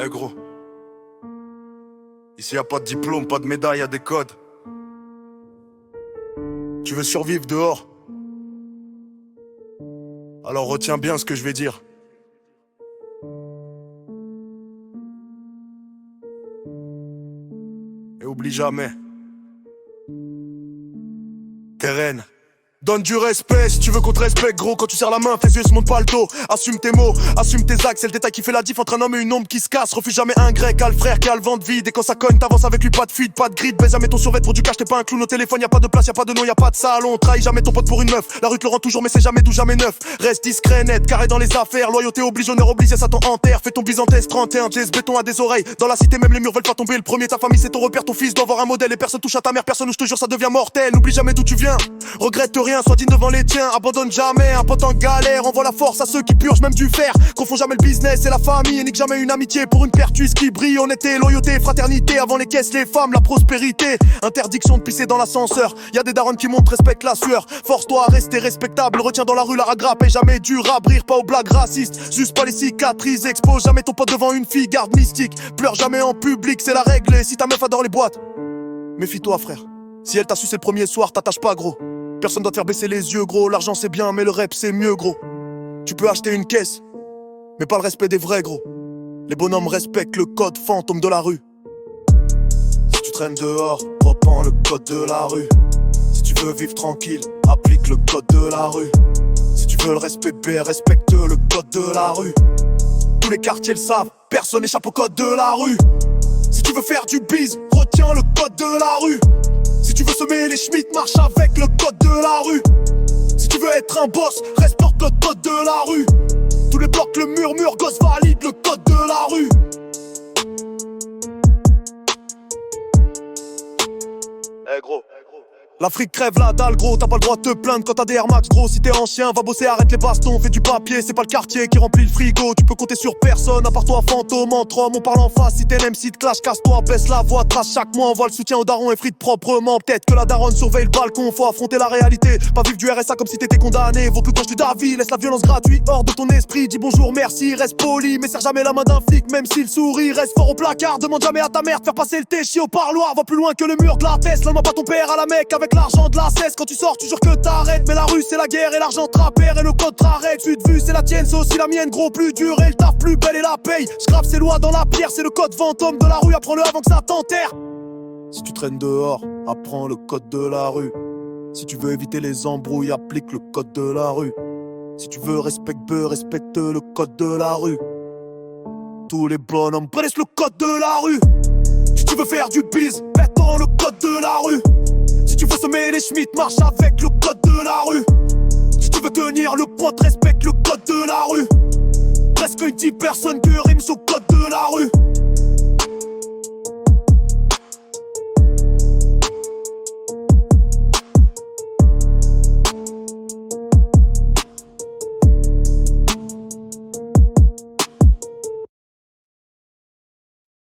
Eh gros, ici y'a pas de diplôme, pas de médaille, y'a des codes. Tu veux survivre dehors? Alors retiens bien ce que je vais dire. Et oublie jamais. T'es reine. Donne du respect si tu veux qu'on te respecte, gros. Quand tu serres la main, fais yeux, se monte pas le dos. Assume tes mots, assume tes actes. C'est le détail qui fait la diff entre un homme et une ombre qui se casse. Refuse jamais un grec, qu'a le frère, qu'a le ventre vide. Et quand ça cogne, t'avances avec lui, pas de fuite, pas de grid. Baise jamais ton survêt pour du cash, t'es pas un clown au téléphone. Y'a pas de place, y'a pas de nom, y'a pas de salon. Trahis jamais ton pote pour une meuf. La rue te le rend toujours, mais c'est jamais doux, jamais neuf. Reste discret, net, carré dans les affaires. Loyauté oblige, honneur oblige, ça t'en enterre. Fais ton Byzantès 31, jazz, béton à des oreilles. Dans la cité, même les murs veulent pas tomber. Le premier, ta famille, c'est ton repère, ton fils doit avoir un modèle. Et personne touche à ta mère, personne où je te jure, ça devient mortel. N'oublie jamais d'où tu viens. Regrette rien, sois digne devant les tiens. Abandonne jamais, un pote en galère. Envoie la force à ceux qui purgent même du fer. Confond jamais le business et la famille. Et nique jamais une amitié pour une pertuise qui brille. Honnêteté, loyauté, fraternité. Avant les caisses, les femmes, la prospérité. Interdiction de pisser dans l'ascenseur. Y'a des darons qui montent, respecte la sueur. Force-toi à rester respectable. Retiens dans la rue la ragrappe. Et jamais dur à rire, pas aux blagues racistes. Juste pas les cicatrices. Expose jamais ton pote devant une fille, garde mystique. Pleure jamais en public, c'est la règle. Et si ta meuf adore les boîtes, méfie-toi frère. Si elle t'a sucé le premier soir, t'attaches pas gros. Personne doit te faire baisser les yeux gros. L'argent c'est bien mais le rep c'est mieux gros. Tu peux acheter une caisse, mais pas le respect des vrais gros. Les bonhommes respectent le code fantôme de la rue. Si tu traînes dehors, reprends le code de la rue. Si tu veux vivre tranquille, applique le code de la rue. Si tu veux le respect B, respecte le code de la rue. Tous les quartiers le savent, personne n'échappe au code de la rue. Si tu veux faire du bise, retiens le code de la rue. Si tu veux semer les Schmitt, marche avec le code de la rue. Si tu veux être un boss, respecte le code de la rue. Tous les blocs, le murmure, gosse valide le code de la rue. Eh gros, l'Afrique crève la dalle gros, t'as pas le droit de te plaindre quand t'as des Air Max gros. Si t'es ancien, va bosser, arrête les bastons, fais du papier, c'est pas le quartier qui remplit le frigo. Tu peux compter sur personne, à part toi fantôme, entre hommes on parle en face. Si t'es MC de clash, casse-toi, baisse la voix, trace chaque mois. Envoie le soutien au daron et frite proprement. Peut-être que la daronne surveille le balcon, faut affronter la réalité. Pas vivre du RSA comme si t'étais condamné. Vaut plus proche du Davi, laisse la violence gratuite hors de ton esprit. Dis bonjour, merci, reste poli, mais serre jamais la main d'un flic, même s'il sourit. Reste fort au placard, demande jamais à ta mère de faire passer le téchi au parloir. Va plus loin que le mur de la Tess, lâche pas ton père à la Mecque avec l'argent de la cesse. Quand tu sors, tu jures que t'arrêtes. Mais la rue c'est la guerre et l'argent trapère et le code t'arrête. Suite vue c'est la tienne, c'est aussi la mienne. Gros plus dur et le taf plus belle et la paye. J'grave ses lois dans la pierre, c'est le code fantôme de la rue. Apprends-le avant que ça t'enterre. Si tu traînes dehors, apprends le code de la rue. Si tu veux éviter les embrouilles, applique le code de la rue. Si tu veux respecte le code de la rue. Tous les bonhommes connaissent le code de la rue. Si tu veux faire du bise, mets-toi le code de la rue. Si tu veux semer les Schmitt, marche avec le code de la rue. Si tu veux tenir le pote, respecte le code de la rue. Presque une 10 personnes que rime sous code de la rue.